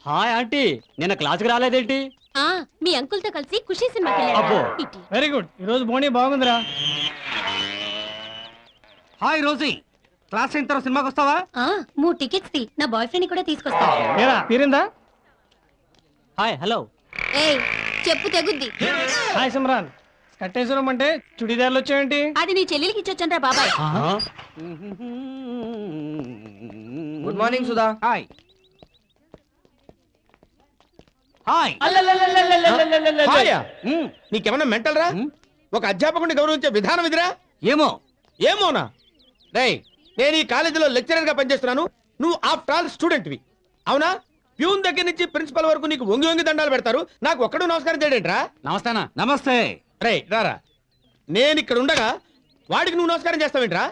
Hi aunty నిన్న క్లాస్కి రాలేదేంటి? మీ అంకుల్ తో కలిసి ఖుషి సినిమాకి అబ్బో. Very good. ఈ రోజు బోనీ బాగుందిరా. హాయ్ రోజీ, క్లాస్ అయిన తర్వాత సినిమాకి వస్తావా? 3 టికెట్స్ తీ, నా బాయ్ ఫ్రెండ్ కూడా తీసుకొస్తా. ఏరా తీరిందా? Hi hello. ఏయ్ చెప్పు తెగుద్ది. హాయ్ సిమ్రాన్. కట్టేశ్వరం అంటే చుడిదార్లు వచ్చాయంటి? అది నీ చెల్లెలికి ఇచ్చొచ్చండ్రా బాబాయ్. Good morning Sudha. Hi hi. నీకేమన్నా మెంటల్ రా? ఒక అధ్యాపకుడిని గౌరవించే విధానం ఇదిరా? ఏమోనా? రేయ్, నేను ఈ కాలేజీలో లెక్చరర్ గా పనిచేస్తున్నాను. నువ్వు ఆఫ్టర్ ఆల్ స్టూడెంట్వి, అవునా? ప్యూన్ దగ్గర నుంచి ప్రిన్సిపల్ వరకు నీకు వంగి వంగి దండాలు పెడతారు. నాకు ఒక్కడు నమస్కారం చేయడేంట్రా? నమస్తేనా? నమస్తే. రేయ్ రారా, నేను ఇక్కడ ఉండగా వాడికి నువ్వు నమస్కారం చేస్తావేంట్రా?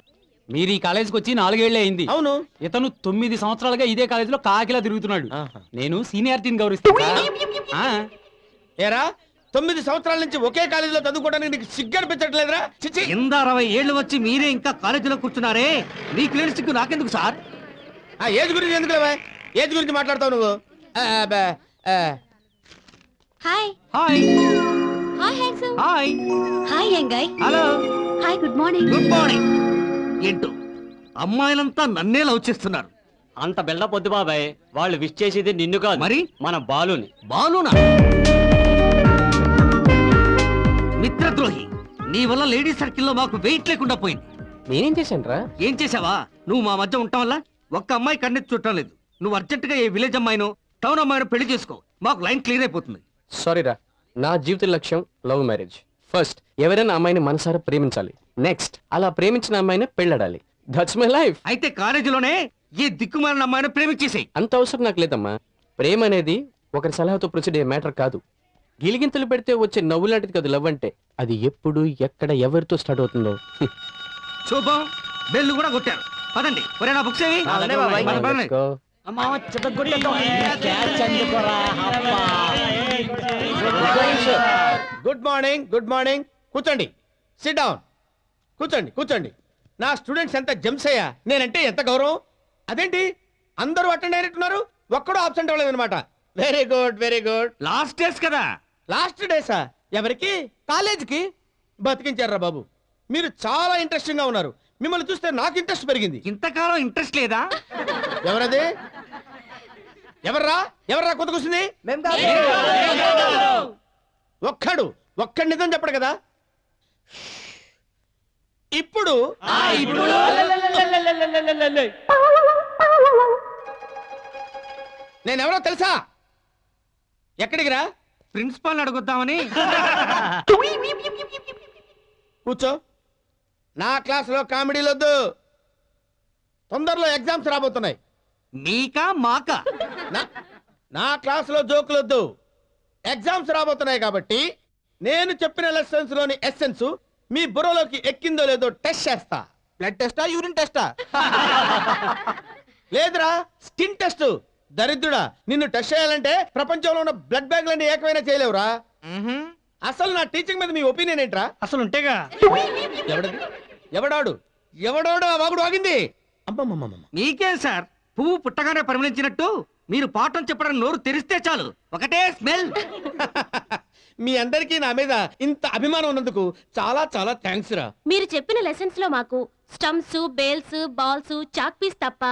మీరు ఈ కాలేజీకి వచ్చి 4 ఏళ్లే అయింది. అవును. ఇతను 9 సంవత్సరాలుగా ఇదే కాలేజీలో కాకిలా తిరుగుతున్నాడు. ఆహా. నేను సీనియారిటీని గౌరవిస్తా. ఏరా, 9 సంవత్సరాల నుంచి ఒకే కాలేజీలో చదువుకోవడానికి నీకు సిగ్గు అనిపించట్లేదురా? చిచి. కింద 60 ఏళ్ళు వచ్చి మీరే ఇంకా కాలేజీలో కూర్చున్నారే, మీకు లేని సిగ్గు నాకెందుకు సార్? ఆ ఏజ్ గురించి ఎందుకు లేవా? ఏజ్ గురించి మాట్లాడతావు నువ్వు? Hi hi hi handsome. Hi hi యంగయ్. Hello hi good morning. Good morning. ఏంటో అమ్మాయిలంతా నన్నే లవ్ చేస్తున్నారు. అంత బిల్డప్ వద్దు బాబాయ్. వాళ్ళు విష్ చేసేది నిన్ను కాదు, మరి మన బాలుని. బాలునా? మిత్రద్రోహి, నీ వల్ల లేడీస్ సర్కిల్లో మాకు వెయిట్ లేకుండా పోయింది. నేనేం చేశాను? ఏం చేసావా? నువ్వు మా మధ్య ఉండటం వల్ల ఒక్క అమ్మాయి కన్నెత్తి చుట్టం లేదు. నువ్వు అర్జెంటుగా ఏ విలేజ్ అమ్మాయినో టౌన్ అమ్మాయినో పెళ్లి చేసుకో, మాకు లైన్ క్లియర్ అయిపోతుంది. సారీరా, నా జీవిత లక్ష్యం లవ్ మ్యారేజ్. ఫస్ట్ ఎవరైనా అమ్మాయిని మనసారా ప్రేమించాలి, నెక్స్ట్ అలా ప్రేమించిన అమ్మాయిని పెళ్ళాడాలి. That's my life. అయితే కాలేజీలోనే ఏ దిక్కుమాలిన అమ్మాయిని ప్రేమించేసేయ్. అంత అవసరం నాకు లేదమ్మా. ప్రేమ అనేది ఒకరి సలహాతో ప్రొసీడ్ అయ్యే మ్యాటర్ కాదు. గిలిగింతలు పెడితే వచ్చే నవ్వు లాంటిది కాదు లవ్ అంటే. అది ఎప్పుడు ఎక్కడ ఎవరితో స్టార్ట్ అవుతుందో. శుభం, బెల్లు కూడా కొట్టారు. పదండి. ఒరే నా బుక్స్ ఏవి? Let's go. Good morning, good morning. కూర్చోండి, సిట్ డౌన్. కూర్చోండి, కూర్చోండి. నా స్టూడెంట్స్ ఎంత జెమ్స్ అయ్యా, నేనంటే ఎంత గౌరవం. అదేంటి అందరూ అటెండ్ అయినట్టున్నారు, ఒక్కడూ ఆబ్సెంట్ అవ్వలేదన్నమాట. Very good, very good. Last days కదా. లాస్ట్ డేసా? ఎవరికి? కాలేజీకి. బతికించారా బాబు. మీరు చాలా ఇంట్రెస్టింగ్ గా ఉన్నారు. మిమ్మల్ని చూస్తే నాకు ఇంట్రెస్ట్ పెరిగింది. ఇంతకాలం ఇంట్రెస్ట్ లేదా? ఎవరది? ఎవర్రా ఎవర్రా కొత్త కూర్చుంది? ఒక్కడి నిజం చెప్పడు కదా. ఇప్పుడు నేనెవరో తెలుసా? ఎక్కడికి రా? ప్రిన్సిపాల్ అడుగుద్దామని. కూర్చో. నా క్లాసులో కామెడీలు వద్దు. తొందరలో ఎగ్జామ్స్ రాబోతున్నాయి. మీకా మాకా? నా క్లాసులో జోకులు వద్దు. ఎగ్జామ్స్ రాబోతున్నాయి కాబట్టి నేను చెప్పిన లెసన్స్ లోని ఎస్సెన్స్ మీ బుర్రలోకి ఎక్కిందో లేదో టెస్ట్ చేస్తా. బ్లడ్ టెస్టా, యూరిన్ టెస్టా? లేదురా, స్కిన్ టెస్ట్. దరిద్రుడా, నిన్ను టెస్ట్ చేయాలంటే ప్రపంచంలో ఉన్న బ్లడ్ బ్యాంకులన్నీ ఏకమైనా చేయలేవురా. అసలు నా టీచింగ్ మీద మీ ఒపీనియన్ ఏంట్రా? అసలు ఉంటేగా. ఎవడది? ఎవడాడు? ఎవడోడు ఆ వాగుడు ఆగింది? అమ్మమ్మమ్మ. మీకేం సార్, పువ్వు పుట్టగానే పరిమళించినట్టు మీరు పాఠం చెప్పడానికి నోరు తెరిస్తే చాలు ఒకటే స్మెల్. మీ అందరికీ నా మీద ఇంత అభిమానం ఉన్నందుకు చాలా చాలా థ్యాంక్స్ రా. మీరు చెప్పిన లెసన్స్ లో మాకు stumps, bales, balls, chalk piece తప్ప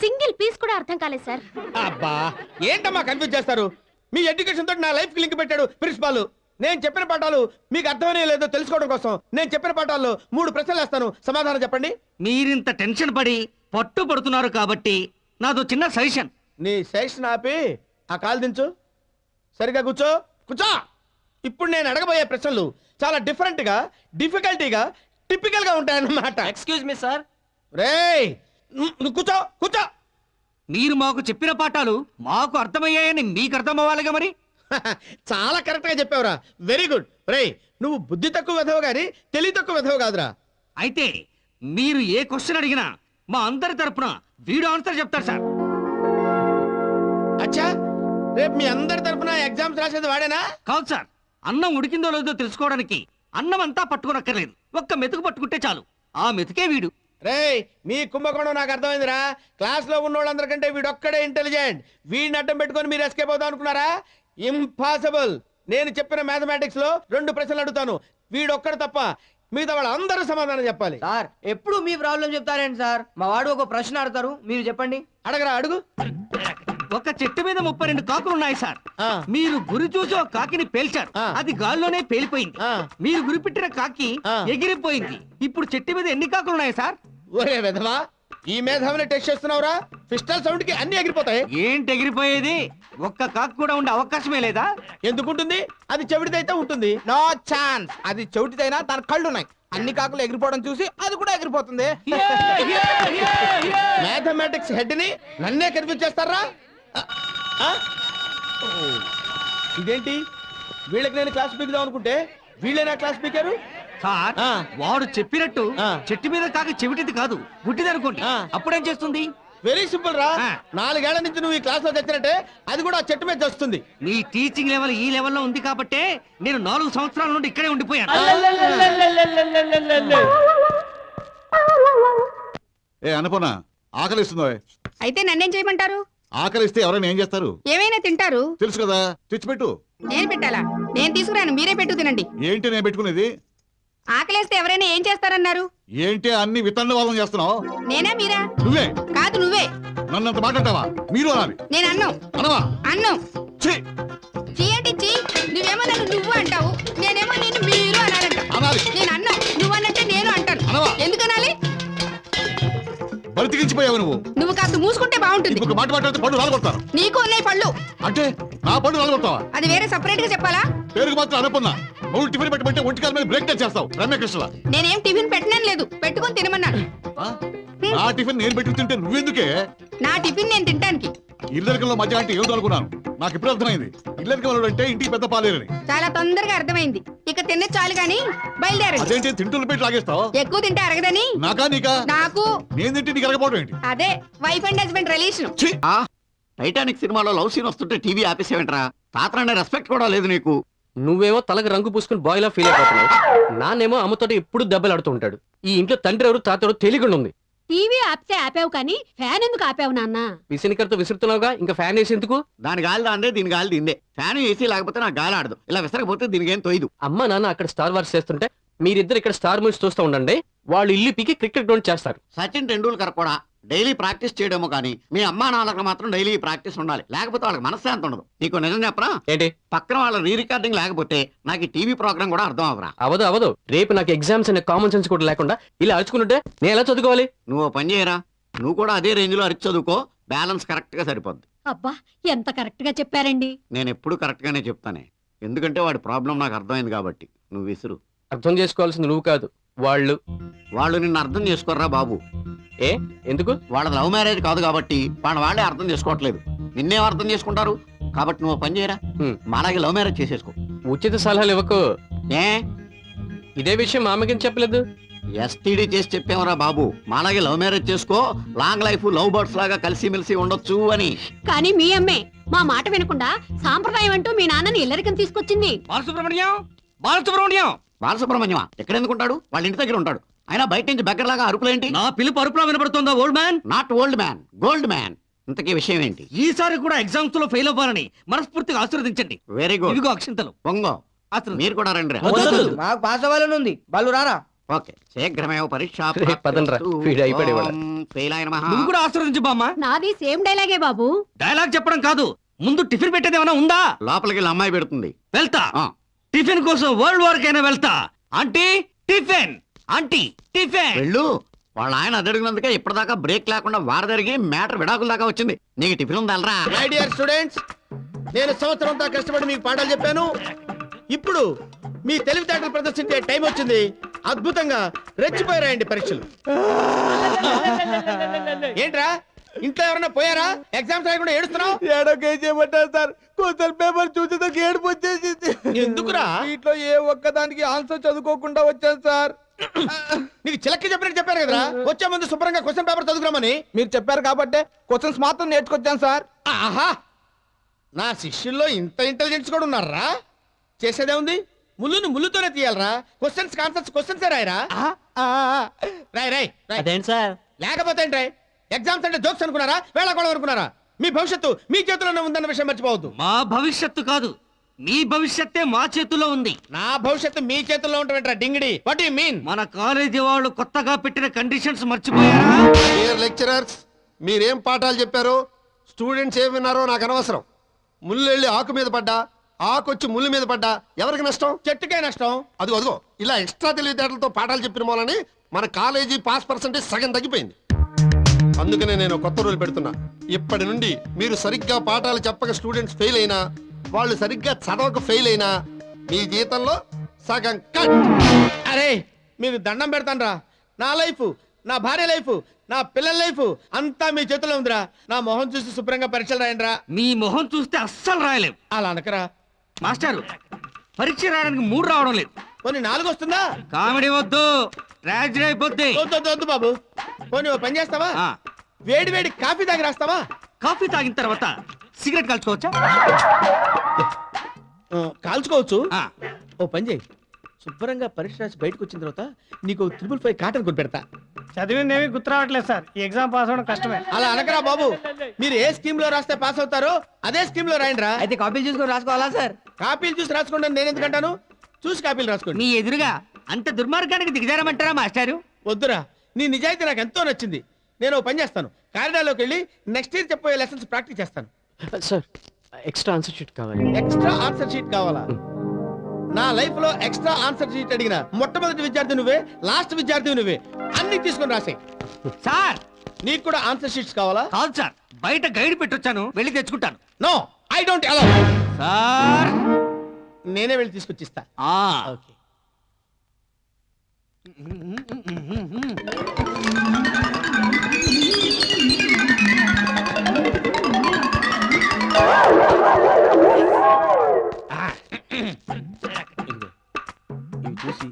సింగిల్ పీస్ కూడా అర్థం కాలేదు సార్. అబ్బా, ఏంటమ్మా కన్ఫ్యూజ్ చేస్తారు? మీ ఎడ్యుకేషన్ తోటి నా లైఫ్ కి లింక్ పెట్టాడు ప్రిన్సిపాల్. నేను చెప్పిన పాఠాలు మీకు అర్థమనే లేదో తెలుసుకోవడం కోసం నేను చెప్పిన పాఠాల్లో 3 ప్రశ్నలు వేస్తాను, సమాధానం చెప్పండి. మీరింత టెన్షన్ పడి పట్టు పడుతున్నారు కాబట్టి నాదో చిన్న సజెషన్. నీ సజెషన్ ఆపి ఆ కాలు దించు. సరిగా కూర్చో, కూర్చో. ఇప్పుడు నేను అడగబోయే ప్రశ్నలు చాలా డిఫరెంట్ గా, డిఫికల్టీగా, టిపికల్ గా ఉంటాయన్నమాట. Excuse me sir. రేయ్, నువ్వు కూర్చో, కూర్చో. మీరు మాకు చెప్పిన పాఠాలు మాకు అర్థమయ్యాయని మీకు అర్థం అవ్వాలిగా మరి. చాలా కరెక్ట్ గా చెప్పావురా. Very good. రేయ్, నువ్వు బుద్ధి తక్కువ వెధవ గాని తెలివి తక్కువ వెధవ కాదురా. అయితే మీరు ఏ క్వశ్చన్ అడిగినా మా అందరి తరపున వీడు ఆన్సర్ చెప్తారు సార్. అచ్చా, రేపు మీ అందరి తరపున ఎగ్జామ్స్ రాసేది వాడేనా? కాదు సార్, అన్నం ఉడికిందో లేదో తెలుసుకోవడానికి అన్నం అంతా పట్టుకోనక్కర్లేదు, ఒక్క మెతుకు పట్టుకుంటే చాలు. ఆ మెతుకే వీడు. రేయ్ మీ కుంభకోణం నాకు అర్థమైందిరా. క్లాస్ లో ఉన్న వాళ్ళందరికంటే వీడొక్కడే ఇంటెలిజెంట్. వీడిని అడ్డం పెట్టుకొని మీరు ఎస్కేప్ అవుదాం అనుకున్నారా? ఇంపాసిబుల్. నేను చెప్పిన మ్యాథమెటిక్స్ లో 2 ప్రశ్నలు అడుగుతాను, వీడొక్కడు తప్ప మిగతా వాళ్ళు అందరూ సమాధానం చెప్పాలి. సార్ ఎప్పుడు మీ ప్రాబ్లం చెప్తారేంటి సార్? మా వాడు ఒక ప్రశ్న అడతారు, మీరు చెప్పండి. అడగరా, అడుగు. ఒక చెట్టు మీద 32 కాకులు ఉన్నాయి సార్. ఆ. మీరు గురి చూసి ఒక కాకిని పేల్చారు, ఆ. అది గాల్లోనే పేలిపోయింది. ఆ. మీరు గురి పెట్టిన కాకి ఆ. ఎగిరిపోయింది. ఇప్పుడు చెట్టు మీద ఎన్ని కాకులు ఉన్నాయి సార్? ఒరే విధవా, ఈ మేధావిని టెస్ట్ చేస్తున్నావురా? పిస్టల్ సౌండ్ కి అన్ని ఎగిరిపోతాయి. ఏంటి ఎగిరిపోయేది? ఒక్క కాకు కూడా ఉండే అవకాశమే లేదా? ఎందుకుంటుంది? అది చెవిటిదైతే ఉంటుంది. No chance. అది చెవిటిదైనా దాని కళ్ళు ఉన్నాయి. అన్ని కాకులు ఎగిరిపోవడం చూసి అది కూడా ఎగిరిపోతుంది. మ్యాథమెటిక్స్ హెడ్ ని నన్నే కన్ఫ్యూజ్ చేస్తారా? ఆ? ఇదేంటి, వీళ్ళకి నేను క్లాస్ పీకుదాం అనుకుంటే వీళ్ళే నా క్లాస్ పీకారు. సార్ ఆ. వాడు చెప్పినట్టు ఆ. చెట్టు మీద కాకి చెవిటిది కాదు, గుడ్డిది అనుకోండి. ఆ. అప్పుడేం చేస్తుంది? వెరీ సింపుల్ రా. ఆ. 4 ఏళ్ల నుంచి నువ్వు ఈ క్లాస్ లో తెచ్చినట్టే అది కూడా ఆ చెట్టు మీద వస్తుంది. నీ టీచింగ్ లెవెల్ ఈ లెవెల్లో ఉంది కాబట్టే నేను 4 సంవత్సరాల నుండి ఇక్కడే ఉండిపోయాను. ఏ అనుపన, ఆకలిస్తుందో? అయితే నన్నేం చేయమంటారు? ఆకలిస్తే ఎవరైనా ఏం చేస్తారు ఏమైనా తింటారు. తెలుసు కదా, తెచ్చిపెట్టు. నేను పెట్టాలా? నేను తీసుకురాను, మీరే పెట్టు తినండి. ఏంటి నేను పెట్టుకునేది? ఆకలేస్తే ఎవరైనా ఏం చేస్తారన్నారు? ఏంటి అన్ని వితండ వాళ్ళం చేస్తున్నావు? నేనా మీరా? నువ్వే. కాదు నువ్వే. నన్నంత మాట్లాడతావా? మీరు అనాలి. నేను అన్నం అనవా? అన్నం ఛీ! చీ అంటే చీ. నువ్వేమో నన్ను నువ్వు అంటావు, నేనేమో నేను మీరు అనాలంట. అనాలి. నేను అన్నం, నువ్వు అన్నట్టే నేను అంటాను. అనవా? ఎందుకనాలి? బతికించిపోయావు నువ్వు. నువ్వు కాస్త మూసుకుంటే బాగుంటుంది. ఇంకొక మాట మాట్లాడితే పళ్ళు రాలగొడతారు. నీకు ఉన్నాయి పళ్ళు. అంటే నా పళ్ళు రాలగొడతావా? అది వేరే సపరేట్ గా చెప్పాలా? పేరుకు మాత్రం అనుకున్నా. నువ్వు టిఫిన్ పెట్టమంటే ఒంటికాల మీద బ్రేక్ టచ్ చేస్తావు. రమ్యకృష్ణ, నేనేం టిఫిన్ పెట్టడం లేదు, పెట్టుకొని తినమన్నాను. నా టిఫిన్ నేను పెట్టుకు తింటే నువ్వెందుకే? నా టిఫిన్ నేను తింటానికి. ఇల్లరికంలో మధ్య అంటే ఏమిటో అనుకున్నాను. నాకు ఇప్పుడు అర్థమైంది. ఇల్లరికి వాళ్ళు అంటే ఇంటికి పెద్ద పాలేరని. చాలా తొందరగా అర్థమైంది. ఇక తినే చాలు గాని బయలుదేరండి. అదేంటి తింటున్న పెట్టి లాగేస్తావు? ఎక్కువ తింటే అరగదని. నాకా నీకా? నాకు. నేను తింటే నీకు అరగపోవడం ఏంటి? అదే wife and husband relation. Titanic సినిమాలో లవ్ సీన్ వస్తుంటే టీవీ ఆపేసేవేంట్రా? తాతరనే రెస్పెక్ట్ కూడా లేదు నీకు. నువ్వేమో తలకు రంగు పూసుకుని బాయ్లా ఫీల్ అయిపోతున్నావు. నానేమో అమ్మతోటి ఎప్పుడు దెబ్బలు ఆడుతూ ఉంటాడు. ఈ ఇంట్లో తండ్రి ఎవరు తాత ఎవరు తెలియకుండా ఉంది. టీవీ ఆపితే ఆపావు కానీ ఫ్యాన్ ఎందుకు ఆపావు నాన్న? విసినికరతో విసురుతున్నావుగా, ఇంకా ఫ్యాన్ వేసి ఎందుకు? దాని గాలి దాందే, దీని గాలి దీందే. ఫ్యాన్ ఏసీ లేకపోతే నాకు గాలి ఆడదు. ఇలా విసరకపోతే దీనికి ఏం తోయదు. అమ్మ నాన్న అక్కడ స్టార్ వార్స్ చేస్తుంటే మీరిద్దరు ఇక్కడ స్టార్ మూవీస్ చూస్తూ ఉండండి. వాళ్ళు ఇల్లు పీకి క్రికెట్ గ్రౌండ్ చేస్తారు. సచిన్ టెండూల్కర్ కూడా డైలీ ప్రాక్టీస్ చేయడమో కానీ మీ అమ్మా నాన్నలకు మాత్రం డైలీ ప్రాక్టీస్ ఉండాలి. లేకపోతే వాళ్ళకి మనశ్శాంతి ఉండదు. నీకు నిజం చెప్పరా? ఏంటి? పక్కన వాళ్ళ రీ రికార్డింగ్ లేకపోతే నాకు ఈ టీవీ ప్రోగ్రామ్ కూడా అర్థం అవరా. అవదు రేపు నాకు ఎగ్జామ్స్ అనే కామన్ సెన్స్ కూడా లేకుండా ఇలా అరుచుకుంటుంటే నేను ఎలా చదువుకోవాలి? నువ్వు పని చేయరా, నువ్వు కూడా అదే రేంజ్ లో అరిచి చదువుకో. బ్యాలెన్స్ కరెక్ట్ గా సరిపోద్ది. అబ్బా ఎంత కరెక్ట్ గా చెప్పారండి. నేను ఎప్పుడు కరెక్ట్ గానే చెప్తానే, ఎందుకంటే వాడి ప్రాబ్లం నాకు అర్థమైంది కాబట్టి. నువ్వు విసురు. అర్థం చేసుకోవాల్సింది నువ్వు కాదు, వాళ్ళు. వాళ్ళు నిన్ను అర్థం చేసుకోర్రా బాబు. ఏ ఎందుకు? వాళ్ళ లవ్ మ్యారేజ్ కాదు కాబట్టి వాళ్ళే అర్థం చేసుకోవట్లేదు. నిన్నేం అర్థం చేసుకుంటారు? కాబట్టి నువ్వు పని చేయరా, మాలాగే లవ్ మ్యారేజ్ చేసేసుకో. ఉచిత సలహాలు ఇవ్వకు. ఏ ఇదే విషయం మా అమ్మకి చెప్పలేదు. ఎస్టీడీ చేసి చెప్పామరా బాబు, మాలాగే లవ్ మ్యారేజ్ చేసుకో, లాంగ్ లైఫ్ లవ్ బర్డ్స్ లాగా కలిసిమెలిసి ఉండొచ్చు అని. కానీ మీ అమ్మే మా మాట వినకుండా సాంప్రదాయం అంటూ మీ నాన్నని ఇల్లరికం తీసుకొచ్చింది. బాలసుబ్రహ్మణ్యం ఎక్కడ ఎందుకుంటాడు? వాళ్ళ ఇంటి దగ్గర ఉంటాడు. అయినా బయట నుంచి బెగ్గరలాగా అరుపులేంటి? నా పిలుపు అరుపులా వినపడుతుందా old man? Not old man, gold man. ఇంతకీ విషయం ఏంటి? ఈసారి కూడా ఎగ్జామ్స్ లో ఫెయిల్ అవ్వాలని మనస్ఫూర్తిగా ఆశీర్వదించండి. Very good. ఇదిగో అక్షింతలు. పొంగో, మీరు కూడా రండి. మాకు పాస్ అవ్వాలని ఉంది, వాళ్ళు రారా? ఓకే, శీఘ్రమేవ పరీక్ష. రేపు పదండ్రా, వీడు అయిపోయాడు. ఫెయిల్ అయిన మహా. నువ్వు కూడా ఆశీర్వదించు బామ్మ. నాది సేమ్ డైలాగే బాబు. డైలాగ్ చెప్పడం కాదు, ముందు టిఫిన్ పెట్టేది ఏమైనా ఉందా? లోపలికి వెళ్ళి అమ్మాయి పెడుతుంది. వెళ్తా. ఆ. టిఫిన్ కోసం వరల్డ్ వార్ కైనా వెళ్తా. Aunty tiffin, aunty tiffin. వెళ్ళు. వాళ్ళ ఆయన అడిగినందుకే ఇప్పటిదాకా బ్రేక్ లేకుండా వార జరిగి మ్యాటర్ విడాకుల దాకా వచ్చింది. నీకు టిఫిన్ ఉందలరా? మై డియర్ స్టూడెంట్స్, నేను సంవత్సరం అంతా కష్టపడి మీకు పాఠాలు చెప్పాను. ఇప్పుడు మీ తెలివితేటలు ప్రదర్శించే టైం వచ్చింది. అద్భుతంగా రెచ్చిపోయారాయండి పరీక్షలు. ఏంట్రా, ఇంట్లో ఎవరన్నా పోయారా? ఎగ్జామ్స్ రాయకుండా ఏడుస్తున్నావు? ఏడోకేం చేయమంటారు సార్? క్వశ్చన్ పేపర్ చూసేదో ఏడుపు వచ్చేసింది. ఎందుకురా? వీటిలో ఏ ఒక్కదానికి ఆన్సర్ చదువుకోకుండా వచ్చాను సార్. నీకు చిలక్కి చెప్పినట్టు చెప్పారు కదరా, వచ్చే ముందు శుభ్రంగా క్వశ్చన్ పేపర్ చదువుకురామని. మీరు చెప్పారు కాబట్టి క్వశ్చన్స్ మాత్రం నేర్చుకొచ్చాను సార్. ఆహా, నా శిష్యుల్లో ఇంత ఇంటెలిజెన్స్ కూడా ఉన్నారా? చేసేదే ఉంది, ముళ్ళును ముళ్ళుతోనే తీయాలరా. క్వశ్చన్స్ ఆన్సర్స్ క్వశ్చన్స్ రాయరా. రై రై రై. అదేంటి సార్? లేకపోతే ఏంట్రై ఎగ్జామ్స్ అంటే జోక్స్ అనుకున్నారా వేళకోళం అనుకున్నారా మీ భవిష్యత్తు మీ చేతిలోనే ఉందన్న విషయం మర్చిపోవద్దు మా భవిష్యత్తు కాదు, మీ భవిష్యత్తే మా చేతుల్లో ఉంది. నా భవిష్యత్తు మీ చేతుల్లో ఉంటావేంట్రా డింగిడి వాట్ యు మీన్ మన కాలేజీ వాళ్ళు కొత్తగా పెట్టిన కండిషన్స్ మర్చిపోయారా? లెక్చరర్స్ మీరేం పాఠాలు చెప్పారో స్టూడెంట్స్ ఏం విన్నారో నాకు అనవసరం. ముళ్ళు వెళ్ళి ఆకు మీద పడ్డా, ఆకు వచ్చి ముళ్ళు మీద పడ్డా ఎవరికి నష్టం? చెట్టుకే నష్టం. అదిగో ఇలా ఎక్స్ట్రా తెలివితేటలతో పాఠాలు చెప్పిన మూలని మన కాలేజీ పాస్ పర్సెంటేజ్ సగం తగ్గిపోయింది. అందుకనే నేను కొత్త రూల్ పెడుతున్నా. ఇప్పటి నుండి మీరు సరిగ్గా పాఠాలు చెప్పక స్టూడెంట్స్ ఫెయిల్ అయినా, వాళ్ళు సరిగ్గా చదవక ఫెయిల్ అయినా మీ జీతంలో సగం కట్. అరే మీకు దండం పెడతానురా. నా లైఫ్, నా భార్య లైఫ్, నా పిల్లల లైఫ్ అంతా మీ చేతిలో ఉందిరా. నా మొహం చూసి శుభ్రంగా పరీక్షలు రాయండిరా. మీ మొహం చూస్తే అస్సలు రాయలేం. అలా అనకరా మాస్టారు, పరీక్ష రాయడానికి 3 రావడం లేదు. పోనీ 4 వస్తుందా? కామెడీ వద్దు, ట్రాజడీ అయిపోద్ది. వద్దు వద్దు వద్దు బాబు. పోనీ ఓ పని చేస్తావా? ఆ, వేడి వేడి కాఫీ తాగి రాస్తావా? కాఫీ తాగిన తర్వాత సిగరెట్ కాల్చుకోవచ్చా? కాల్చుకోవచ్చు. ఆ, ఓ పని చేయి, శుభ్రంగా పరీక్ష రాసి బయటకు వచ్చిన తర్వాత నీకు 555 కాటన్ కొని పెడతా. చదివింది ఏమీ గుర్తు రావట్లేదు సార్. ఈ ఎగ్జామ్ పాస్ అవ్వడం కష్టమే. అలా అనకరా బాబు. మీరు ఏ స్కీమ్ లో రాస్తే పాస్ అవుతారో అదే స్కీమ్ లో రాయండి రా. అయితే కాపీలు చూసుకొని రాసుకోవాలా సార్? కాపీలు చూసి రాసుకోండి నేను ఎందుకంటాను. చూసి కాపీలు రాసుకోండి. మీ ఎదురుగా అంత దుర్మార్గానికి దిగజారమంటారా మాస్టారు? వద్దురా, నీ నిజాయితీ నాకు ఎంతో నచ్చింది. నేను ఓ పని చేస్తాను, కారిడార్లోకి వెళ్ళి నెక్స్ట్ ఇయర్ చెప్పబోయే లెసన్స్ ప్రాక్టీస్ చేస్తాను. సార్ ఎక్స్ట్రా ఆన్సర్ షీట్ కావాలి. ఎక్స్ట్రా ఆన్సర్ షీట్ కావాలా? నా లైఫ్ లో ఎక్స్ట్రా ఆన్సర్ షీట్ అడిగిన మొట్టమొదటి విద్యార్థి నువ్వే, లాస్ట్ విద్యార్థి నువ్వే. అన్ని తీసుకొని రాసే. సార్ నీకు కూడా ఆన్సర్ షీట్స్ కావాలా? కాదు సార్, బయట గైడ్ పెట్టొచ్చాను, వెళ్ళి తెచ్చుకుంటాను. No, I don't allow. Sir నేనే వెళ్ళి తీసుకొచ్చిస్తా. ఆ, ఓకే. ఇవి చూసి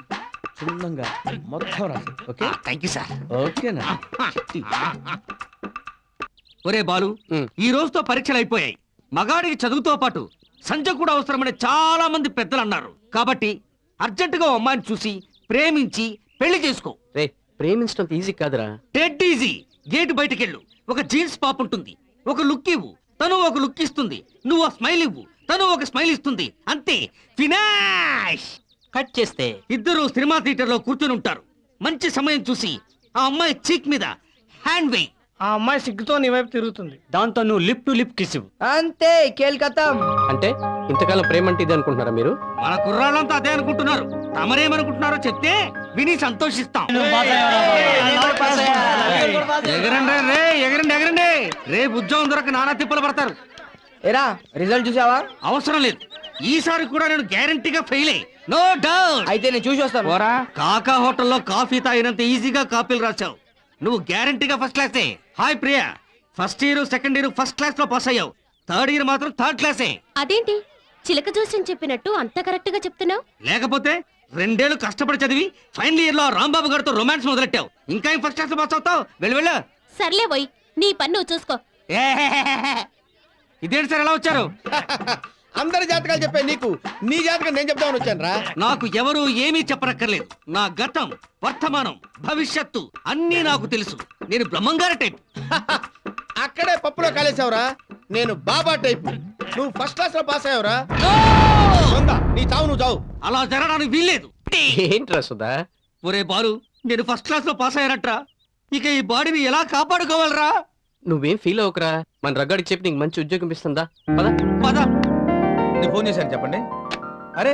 క్షుణ్ణంగా మొత్తం రాసి. Okay thank you sir. ఓకేనా? ఒరే బాలు, ఈ రోజుతో పరీక్షలు అయిపోయాయి. మగాడికి చదువుతో పాటు సంజ కూడా అవసరమని చాలా మంది పెద్దలు అన్నారు. కాబట్టి అర్జెంటుగా ఓ అమ్మాయిని చూసి ప్రేమించి పెళ్లి చేసుకో. రే ప్రేమించడం ఈజీ కాదురా. Dead easy. గేట్ బయటకెళ్ళు, ఒక జీన్స్ పాప్ ఉంటుంది, ఒక లుక్ ఇవ్వు, తను ఒక లుక్ ఇస్తుంది. నువ్వు ఒక స్మైల్ ఇవ్వు, తను ఒక స్మైల్ ఇస్తుంది. అంతే, ఫినాష్. కట్ చేస్తే ఇద్దరు సినిమా థియేటర్ లో కూర్చొని ఉంటారు. మంచి సమయం చూసి ఆ అమ్మాయి చీక్ మీద హ్యాండ్ వేయి. ఆ అమ్మాయి సిగ్గుతో నీ వైపు తిరుగుతుంది. దాంతో నువ్వు లిప్ టు లిప్ కిస్ ఇవ్వు. అంతే, కేల్కతం. అంటే ఇంతకాలం ప్రేమ అంటే ఇది అనుకుంటున్నారా మీరు? మన కుర్రాళ్ళంతా అదే అనుకుంటున్నారు. తమరేమనుకుంటున్నారో చెప్తే విని సంతోషిస్తాం. ఎగరండి రే, ఎగరండి ఎగరండి. రేపు ఉద్యోగం దొరక నానా తిప్పలు పడతారు. ఏరా రిజల్ట్ చూసావా? అవసరం లేదు, ఈసారి కూడా నేను గ్యారంటీగా ఫెయిల్ అయ్యి, నో డౌట్. అయితే నేను చూసి వస్తాను. కాకా హోటల్లో కాఫీ తాగినంత ఈజీగా కాపీలు రాశావు. నువ్వు గ్యారంటీగా ఫస్ట్ క్లాసే. Hi Priya, first year second year first class లో పాస్ అయ్యావు. థర్డ్ ఇయర్ మాత్రం థర్డ్ క్లాసే. అదేంటి చిలక జోస్యం చెప్పినట్టు అంత కరెక్ట్ గా చెప్తున్నావు? లేకపోతే 2 ఏళ్ళు కష్టపడి చదివి ఫైనల్ ఇయర్ లో రాంబాబు గారితో రొమాన్స్ మొదలెట్టావు. ఇంకా ఏం ఫస్ట్ క్లాస్ లో పాస్ అవుతావు? వెళ్ళు. సర్లే పోయి నీ పన్ను చూసుకో. ఇదేంటి సార్ ఎలా వచ్చారు? అందరి జాతకాలు చెప్పే నీకు నీ జాతకం నేను చెప్దామని వచ్చాను రా. నాకు ఎవరు ఏమీ చెప్పనక్కర్లేదు. నా గతం, వర్తమానం, భవిష్యత్తు అన్నీ నాకు తెలుసు. నేను బ్రహ్మంగారి టైప్. అక్కడే పప్పులో కాలేసావురా. నేను బాబా టైప్. నువ్వు ఫస్ట్ క్లాస్ లో పాస్ అయ్యావురా. నీ చావు నువ్వు చావు. అలా జరగడానికి వీల్లేదు. ఏంట్రా సుధా? ఒరే బాలు, నేను ఫస్ట్ క్లాస్ లో పాస్ అయ్యానట్రా. ఇక ఈ బాడీని ఎలా కాపాడుకోవాలరా? నువ్వేం ఫీల్ అవ్వకరా. మన రగ్గాడికి చెప్పి నీకు మంచి ఉద్యోగం ఇస్తుందా? పదా పద. నేను ఫోన్ చేశాను, చెప్పండి. అరే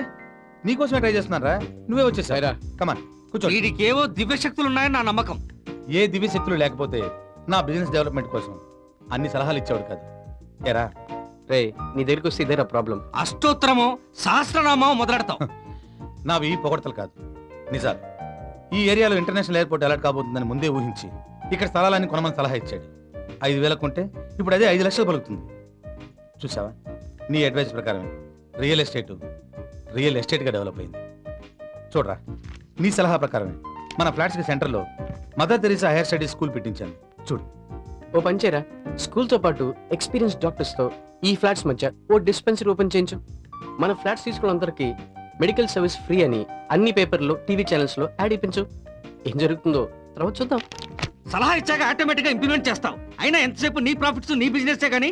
నీకోసమే ట్రై చేస్తున్నారా? నువ్వే వచ్చేసాయిరా. కమాన్ కూర్చో. వీడికేవో దివ్యశక్తులు ఉన్నాయని నా నమ్మకం. ఏ దివ్య శక్తులు లేకపోతే నా బిజినెస్ డెవలప్మెంట్ కోసం అన్ని సలహాలు ఇచ్చేవాడు కాదు. ఏరా రే, నీ దగ్గరికి వస్తే ఇదేరా ప్రాబ్లం. అష్టోత్తరమో సహస్రనామో మొదలెడతాం. నావి పొగడతలు కాదు, నిజాలు. ఈ ఏరియాలో ఇంటర్నేషనల్ ఎయిర్పోర్ట్ అలర్ట్ కాబోతుందని ముందే ఊహించి ఇక్కడ స్థలాలన్నీ కొనమని సలహా ఇచ్చాడు. 5,000 కొంటే ఇప్పుడు అదే 5 లక్షలు పలుకుతుంది. చూసావా, నీ అడ్వైస్ ప్రకారం రియల్ ఎస్టేట్గా డెవలప్ అయింది. చూడరా, నీ సలహా ప్రకారమే మన ఫ్లాట్స్కి సెంటర్లో Mother Teresa higher studies school పెట్టించాను. చూడు, ఓ పంచేరా, స్కూల్తో పాటు ఎక్స్పీరియన్స్ డాక్టర్స్తో ఈ ఫ్లాట్స్ మధ్య ఓ డిస్పెన్సరీ ఓపెన్ చేయించు. మన ఫ్లాట్స్ తీసుకున్న అందరికి మెడికల్ సర్వీస్ ఫ్రీ అని అన్ని పేపర్లో, టీవీ ఛానల్స్లో యాడ్ ఇప్పించు. ఏం జరుగుతుందో తర్వాత చూద్దాం. సలహా ఇచ్చాక ఆటోమేటిక్ గా ఇంప్లిమెంట్ చేస్తావు. అయినా ఎంతసేపు నీ ప్రాఫిట్స్ నీ బిజినెస్ గానీ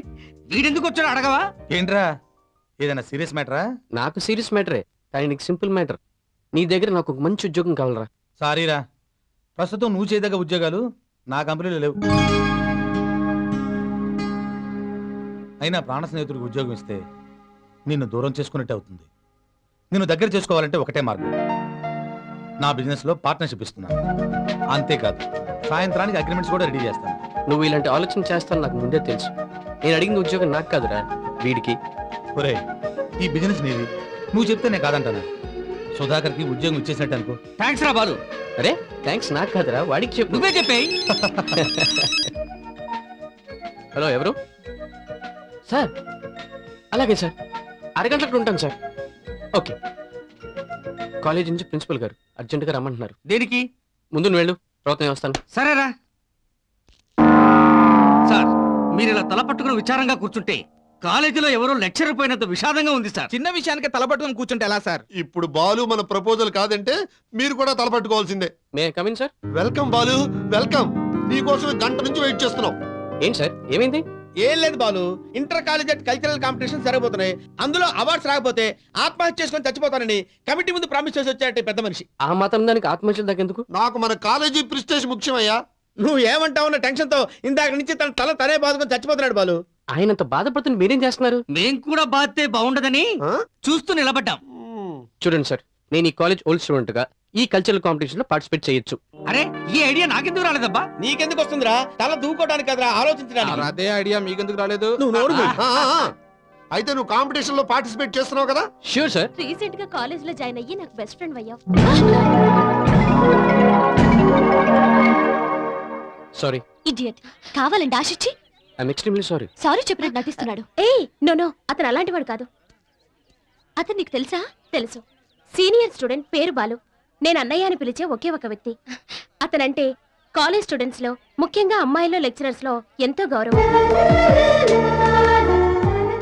వీడెందుకు వచ్చాడు అడగవా? ఏంట్రా ఏదైనా సీరియస్ మ్యాటరా? నాకు సీరియస్ మ్యాటరే, కానీ నీకు సింపుల్ మ్యాటర్. నీ దగ్గర నాకు ఒక మంచి ఉద్యోగం కావాలరా. సారీరా, ప్రస్తుతం నువ్వు చేయదగ్గ ఉద్యోగాలు నా కంపెనీలో లేవు. అయినా ప్రాణ స్నేహితుడికి ఉద్యోగం ఇస్తే నిన్ను దూరం చేసుకున్నట్టే అవుతుంది. నిన్ను దగ్గర చేసుకోవాలంటే ఒకటే మార్గం. నా బిజినెస్ లో పార్ట్నర్షిప్ ఇస్తున్నాను. అంతేకాదు, సాయంత్రానికి అగ్రిమెంట్స్ కూడా రెడీ చేస్తాను. నువ్వు ఇలాంటి ఆలోచన చేస్తాను నాకు ముందే తెలుసు. నేను అడిగిన ఉద్యోగం నాకు కాదురా, వీడికి. ఒరే, ఈ బిజినెస్ నీది, నువ్వు చెప్తే నేను కాదంటానా? సుధాకర్కి ఉద్యోగం ఇచ్చేసినట్టు అనుకో. థ్యాంక్స్ రా బాలు. అరే థ్యాంక్స్ నాకు కాదురా, వాడికి చెప్పు. నువ్వే చెప్పేయి. హలో, ఎవరు? సార్, అలాగే సార్, అరగంటలో ఉంటాను సార్. ఓకే. కాలేజ్ నుంచి ప్రిన్సిపల్ గారు అర్జెంటుగా రమ్మంటున్నారు. దేనికి? ముందు నువ్వు వెళ్ళు, తర్వాత నేను వస్తాను. సరేరా. సార్, మీరు ఇలా తల పట్టుకుని విచారంగా కూర్చుంటే కాలేజీలో ఎవరో లెక్చరర్ పోయినంత విషాదంగా ఉంది సార్. చిన్న విషయానికి తలపట్టుకుని కూర్చుంటే ఎలా సార్? ఇప్పుడు బాలు మన ప్రపోజల్ కాదంటే మీరు కూడా తలపట్టుకోవాల్సిందే. May come in sir? Welcome Balu, welcome. నీకోసం గంట నుంచి వెయిట్ చేస్తున్నాం. ఏంటి సార్, ఏమైంది? ఏం లేదు Balu, inter college cultural competition జరగబోతున్నాయి. అందులో అవార్డ్స్ రాకపోతే ఆత్మహత్య చేసుకొని చచ్చిపోతానని కమిటీ ముందు ప్రామిస్ చేసి వచ్చాయంటే పెద్ద మనిషి. ఆ మాత్రం దానికి ఆత్మహత్యలు దాకెందుకు? నాకు మన కాలేజీ ప్రిస్టేజ్ ముఖ్యమయ్యా. నువ్వు ఏమంటావున్న టెన్షన్ తో ఇందాక నుంచి తన తల తనే బాదుకొని చచ్చిపోతున్నాడు బాలు. ఆయనంత బాధపడుతున్న మీరేం చేస్తున్నారు? మేం కూడా బాధ్యతే బాగుండదని చూస్తూ నిలబడ్డాం. చూడండి సార్, నేను ఈ కాలేజ్ ఓల్డ్ స్టూడెంట్ గా ఈ కల్చరల్ కాంపిటీషన్ లో పార్టిసిపేట్ చేయొచ్చు. అరే, ఈ ఐడియా నాకెందుకు రాలేదబ్బా? నీకెందుకు వస్తుందిరా? తల దూకోవడానికి కదరా, ఆలోచించడానికి. అదే ఐడియా మీకెందుకు రాలేదు? నువ్వు నోరు మూయి. అయితే నువ్వు కాంపిటీషన్ లో పార్టిసిపేట్ చేస్తున్నావు కదా? Sure sir. రీసెంట్ గా కాలేజ్ లో జాయిన్ అయ్యి నాకు బెస్ట్ ఫ్రెండ్ అయ్యావు. సారీ. ఇడియట్. కావాలండి ఆశిచ్చి ఐఎమ్ ఎక్స్ట్రీమ్లీ సారీ. సారీ చెప్పినట్టు నటిస్తున్నాడు. ఏయ్ నో, అతను అలాంటి వాడు కాదు. అతను నీకు తెలుసా? తెలుసు. సీనియర్ స్టూడెంట్, పేరు బాలు. నేను అన్నయ్య అని పిలిచే ఒకే ఒక వ్యక్తి. అతనంటే కాలేజ్ స్టూడెంట్స్ లో, ముఖ్యంగా అమ్మాయిల్లో లెక్చరర్స్ లో ఎంతో గౌరవం.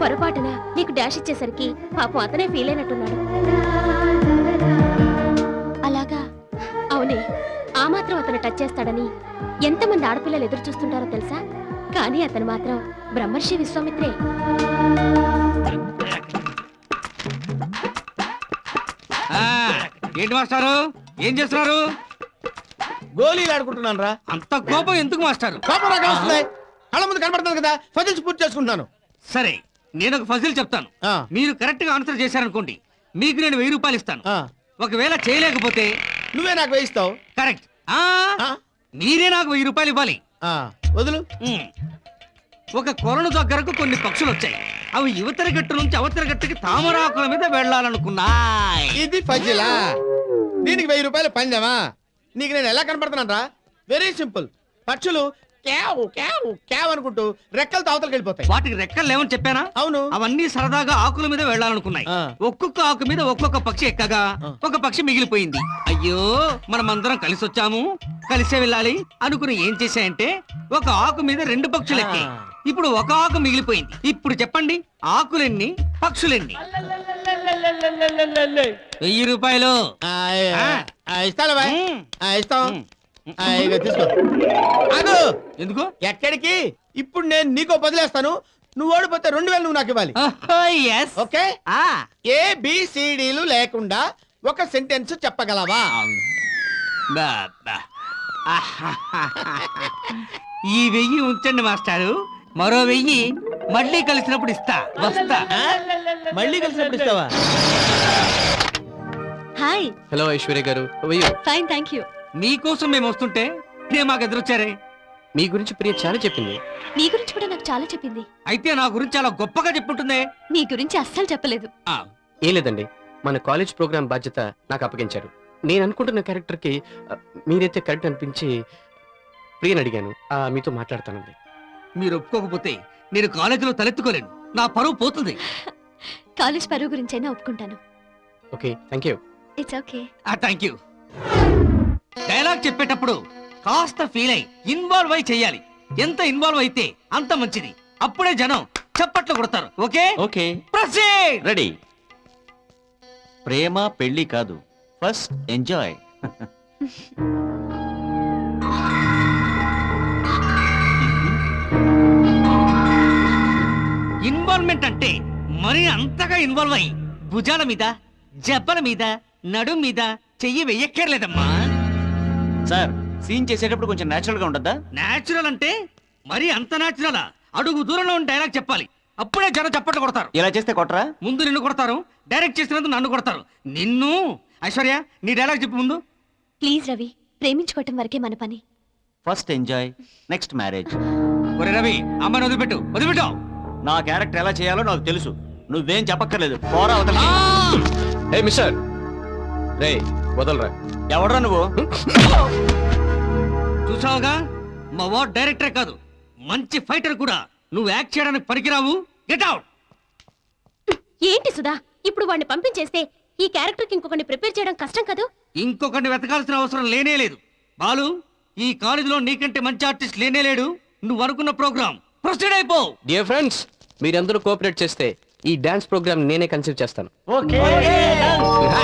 పొరపాటున నీకు డాష్ ఇచ్చేసరికి పాపం అతనే ఫీల్ అయినట్టున్నాడు. అలాగా? అవునే. ఆ మాత్రం అతను టచ్ చేస్తాడని ఎంతమంది ఆడపిల్లలు ఎదురు చూస్తుంటారో తెలుసా? కానీ అతను మాత్రం బ్రహ్మర్షి విశ్వామిత్రే. ఏంటి మాస్టారు, ఏం చేస్తున్నారు? గోళీలు ఆడుకుంటున్నాను రా. అంత కోపం ఎందుకు మాస్టారు? కోపం నాకు వస్తున్నాయి. కళ్ళ ముందు కనబడుతుంది కదా, ఫజిల్స్ పూర్తి చేసుకుంటున్నాను. సరే, నేను ఒక ఫజిల్ చెప్తాను. మీరు కరెక్ట్ గా ఆన్సర్ చేశారనుకోండి, మీకు నేను 1000 రూపాయలు ఇస్తాను. ఒకవేళ చేయలేకపోతే నువ్వే నాకు వేయిస్తావు. కరెక్ట్. మీరే నాకు 1000 రూపాయలు ఇవ్వాలి. వదులు. ఒక కొలను దగ్గరకు కొన్ని పక్షులు వచ్చాయి. అవి యువతరి గట్టు నుంచి అవతరి గట్టుకి తామరాకుల మీద వెళ్ళాలనుకున్నాయి. ఇది ఫజిలా? దీనికి 1000 రూపాయలు పందెమా? నీకు నేను ఎలా కనపడుతున్నాను రా? Very simple. పక్షులు క్యావ్ క్యావ్ క్యావ్ అనుకుంటూ రెక్కలతో అవతలకి వెళ్ళిపోతాయి. వాటికి రెక్కలు లేవని చెప్పానా? అవును. అవన్నీ సరదాగా ఆకుల మీద వెళ్ళాలనుకున్నాయి. ఒక్కొక్క ఆకు మీద ఒక్కొక్క పక్షి ఎక్కగా ఒక పక్షి మిగిలిపోయింది. అయ్యో, మనమందరం కలిసి వచ్చాము, కలిసే వెళ్ళాలి అనుకుని ఏం చేశాయంటే ఒక ఆకు మీద 2 పక్షులు ఎక్కాయి. ఇప్పుడు ఒక ఆకు మిగిలిపోయింది. ఇప్పుడు చెప్పండి, ఆకులెన్ని, పక్షులెన్ని? 1000 రూపాయలు ఇస్తాను బాయ్. ఇస్తాం. ఇక తీసుకో. అదు ఎందుకు? ఎక్కడికి? ఇప్పుడు నేను నీకో బదిలేస్తాను. నువ్వు ఓడిపోతే 2000 నువ్వు నాకు ఇవ్వాలి. ఓకే? ABCDలు లేకుండా ఒక సెంటెన్స్ చెప్పగలవా? ఈ 1000 ఉంచండి మాస్టారు, మరో 1000 మళ్ళీ కలిసినప్పుడు ఇస్తా. వస్తా. మళ్ళీ కలిసినప్పుడు ఇస్తావా? హాయ్. హలో ఐశ్వర్య గారు. Fine, thank you. మీకోసం మేము వస్తుంటే ఇదే మాకు ఎదురొచ్చారే. మీ గురించి ప్రియ చాలా చెప్పింది. నీ గురించి కూడా నాకు చాలా చెప్పింది. అయితే నా గురించి చాలా గొప్పగా చెప్పుంటుందే. నీ గురించి అస్సలు చెప్పలేదు. ఏం లేదండి, మన కాలేజ్ ప్రోగ్రామ్ బాధ్యత నాకు అప్పగించారు. నేను అనుకుంటున్న క్యారెక్టర్ కి మీరైతే కరెక్ట్ అనిపించి ప్రియని అడిగాను. మీతో మాట్లాడతానండి. మీరు ఒప్పుకోకపోతే నేను కాలేజీలో తలెత్తుకోలేను. నా పరువు పోతుంది. కాలేజ్ పరువు గురించి అయినా ఒప్పుకుంటాను. Okay, thank you. It's okay. Thank you. Dialogue చెప్పేటప్పుడు కాస్త ఫీల్ అయి ఇన్వాల్వ్ అయి చెయ్యాలి. ఎంత ఇన్వాల్వ్ అయితే అంత మంచిది. అప్పుడే జనం చప్పట్లు కొడతారు. ఓకే? ఓకే. ప్రొసీడ్. రెడీ. ప్రేమ పెళ్లి కాదు, ఫస్ట్ ఎంజాయ్. ఇన్వాల్వ్మెంట్ అంటే మరీ అంతగా ఇన్వాల్వ్ అయ్యి భుజాల మీద జబ్బల మీద నడుం మీద చెయ్యి వెయ్యక్కర్లేదమ్మా. సార్ సీన్ చేసేటప్పుడు కొంచెం నేచురల్ గా ఉండద్దా? నేచురల్ అంటే మరి అంత నేచురలా? అడుగు దూరంలో ఉన్న డైలాగ్ చెప్పాలి, అప్పుడే జనం చప్పట్లు కొడతారు. ఇలా చేస్తే కొట్టరా? ముందు నిన్ను కొడతారు, డైరెక్ట్ చేసినందుకు నన్ను కొడతారు. నిన్ను ఐశ్వర్య నీ డైలాగ్ చెప్పు ముందు. ప్లీజ్ రవి, ప్రేమించుకోవటం వరకే మన పని. First enjoy, next marriage. ఒరే రవి, అమ్మాయిని వదిలిపెట్టు, వదిలిపెట్టు. నా క్యారెక్టర్ ఎలా చేయాలో నాకు తెలుసు, నువ్వేం చెప్పక్కర్లేదు. పోరా అవతల. ఏ మిస్టర్ రే వదలరా. ఎవడరా నువ్వు? చూసావుగా, మా వార్డ్ డైరెక్టరే కాదు మంచి ఫైటర్ కూడా. నువ్వు యాక్ట్ చేయడానికి పనికిరావు. Get out. ఏంటి సుధా, ఇప్పుడు వాడిని పంపించేస్తే ఈ క్యారెక్టర్ కి ఇంకొకరిని ప్రిపేర్ చేయడం కష్టం కదా? ఇంకొకరిని వెతకాల్సిన అవసరం లేనే లేదు. బాలు, ఈ కాలేజీలో నీకంటే మంచి ఆర్టిస్ట్ లేనే లేడు. నువ్వు అనుకున్న ప్రోగ్రామ్ ప్రొసీడ్ అయిపో. డియర్ ఫ్రెండ్స్, మీరందరూ కోఆపరేట్ చేస్తే ఈ డాన్స్ ప్రోగ్రామ్ నేనే కన్సిడర్ చేస్తాను. ప్రోగ్రామ్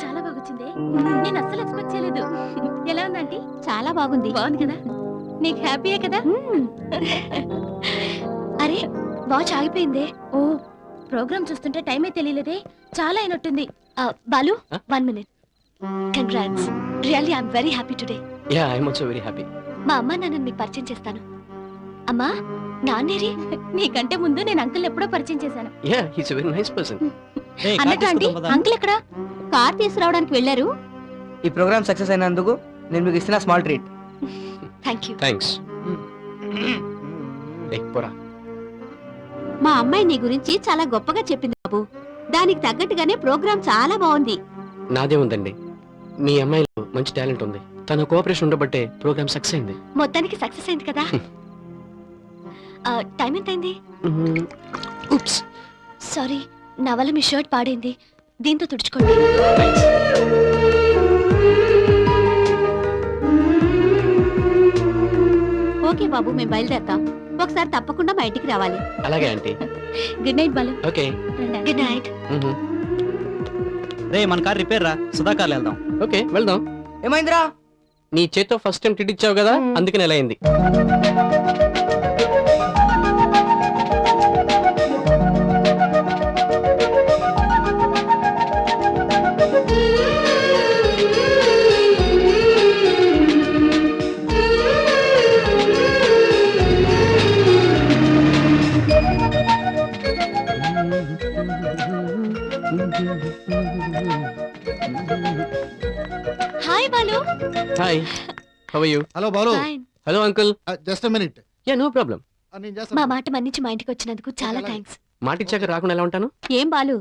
చాలా బాగా వచ్చింది. నేను అస్సలు ఎక్స్పెక్ట్ చేయలేదు. ఎలా ఉందండి? చాలా బాగుంది. బాగుంది కదా? నీకు హ్యాపీయే కదా? అరే వాచ్ ఆగిపోయిందే. ఓ, ప్రోగ్రామ్ చూస్తుంటే టైమే తెలియలేదే. చాలా అయినట్టుంది. Balu, 1 minute. Congrats, really I'm very happy today. Yeah, I'm also very happy. మా అమ్మ నాన్నని మీకు పరిచయం చేస్తాను. అమ్మా, నాన్నేరి? నీకంటే ముందు నేను అంకుల్ ఎప్పుడో పరిచయం చేశాను. Yeah, he's a very nice person. అన్నట్టు అండి, అంకుల్ ఎక్కడ? కార్ తీసుకురావడానికి వెళ్ళారు. ఈ ప్రోగ్రామ్ సక్సెస్ అయినందుకు నేను మీకు ఇస్తున్న small treat. Thank you. Thanks. ఏ పోరా. మా అమ్మాయి నీ గురించి చాలా గొప్పగా చెప్పింది బాబు. దానికి తగ్గట్టుగానే ప్రోగ్రామ్ చాలా బాగుంది. నాదే ఉందండి, మీ అమ్మాయిలో మంచి టాలెంట్ ఉంది. తన కోఆపరేషన్ ఉండబట్టే ప్రోగ్రామ్ సక్సెస్ అయింది. మొత్తానికి సక్సెస్ అయింది కదా? టైం ఎంత అయింది? ఉప్స్, సారీ, నా వల్ల మీ షర్ట్ పాడైంది. దీంతో తుడుచుకోండి. ఓకే బాబు, మేము బయలుదేరతాం. ఒకసారి తప్పకుండా మా ఇంటికి రావాలి. అలాగే aunty. Good night Balu. Okay, good night. రే, మన కార్ రిపేర్ రా, సుధాకర్లు వెళ్దాం. ఓకే వెళ్దాం. ఏమైందిరా? నీ చేత్తో ఫస్ట్ టైం టిట్ ఇచ్చావు కదా, అందుకని ఎలా అయింది. Hi Balu. Hi, how are you? Hello Balu, Fine. Hello uncle. Just minute. Yeah, no problem. మా మాట మన్నించి మా ఇంటికి వచ్చినందుకు చాలా థ్యాంక్స్. మాట ఇచ్చాక రాకుండా ఎలా ఉంటాను? ఏం బాలు?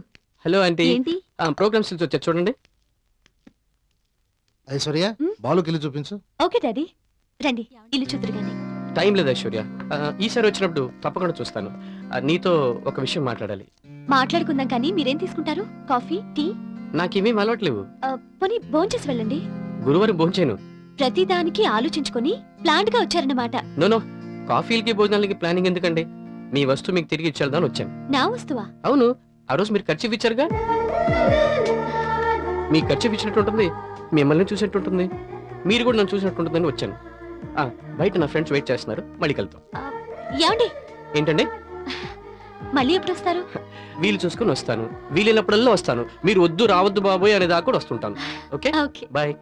Hello aunty. ఏంటి? ప్రోగ్రామ్స్ వచ్చారు చూడండి. ఐశ్వర్య, బాలుకి వెళ్ళి చూపించు. ఓకే డాడీ, రండి ఇల్లు చూద్దరు గాని. టైం లేదు ఐశ్వర్య, ఈసారి వచ్చినప్పుడు తప్పకుండా చూస్తాను. నీతో ఒక విషయం మాట్లాడాలి. మాట్లాడుకుందాం కానీ మీరేం తీసుకుంటారు? Coffee, tea? నాకేమీ అలవాట్లేవు. పోనీ భోంచేసి వెళ్ళండి. గురువారం భోంచేను. ప్రతిదానికి ఆలోచించుకొని ప్లాంట్ గా వచ్చారన్నమాట. నో, కాఫీలకి భోజనాలకి ప్లానింగ్ ఎందుకండి? మీ వస్తువు మీకు తిరిగి ఇచ్చేద్దామని వచ్చాను. నా వస్తువా? అవును, ఆ రోజు మీరు ఖర్చు ఇచ్చారుగా. మీ ఖర్చు ఇచ్చినట్టు ఉంటుంది, మిమ్మల్ని చూసినట్టు ఉంటుంది, మీరు కూడా నన్ను చూసినట్టు ఉంటుందని వచ్చాను. బయట నా ఫ్రెండ్స్ వెయిట్ చేస్తున్నారు, మళ్ళీ కలుద్దాం. ఏమండి? ఏంటండి? మళ్ళీ ఎప్పుడు వస్తారు? వీలు చూసుకుని వస్తాను, వీలైనప్పుడల్లా వస్తాను. మీరు వద్దు రావద్దు బాబోయ్ అనే దాకా కూడా వస్తుంటాను. Okay, okay. బాయ్.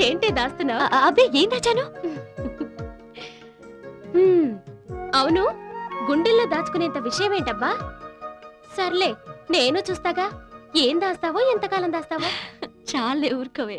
ఏంటి దాస్తున్నా? అబ్బే, ఏం దాచాను? అవును, గుండెల్లో దాచుకునేంత విషయం ఏంటబ్బా? సర్లే, నేను చూస్తాగా. ఏం దాస్తావో, ఎంతకాలం దాస్తావో. చాలే ఊరుకోవే.